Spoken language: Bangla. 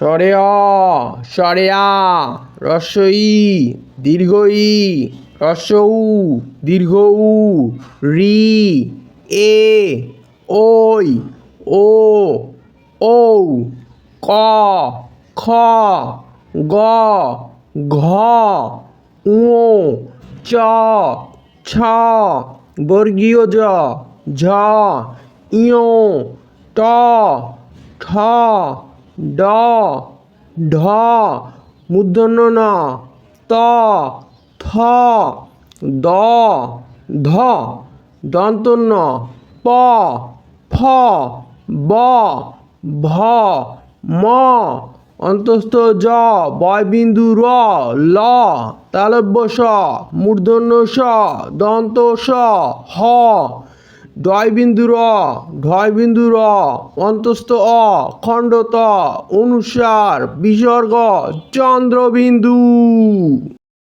স্বরে স্বরে রস্বই দীর্ঘ ই রস্বউ দীর্ঘ উ রি এ ওই ও ঔ ক খ গ ঘ ঙ চ ছ বর্গীয় জ ঝ ইয় ট ঠ ড ঢ মূর্ধন্য ন ত থ দ ধ দন্তন্য প ফ ব ভ ম অন্তস্থ জ বয়বিন্দু র ল তালব্য স মূর্ধন্য স দন্ত স হ ডয়বিন্দু র ঢয়বিন্দু র অন্তস্থ অ খণ্ড ত অনুস্বার বিসর্গ চন্দ্রবিন্দু।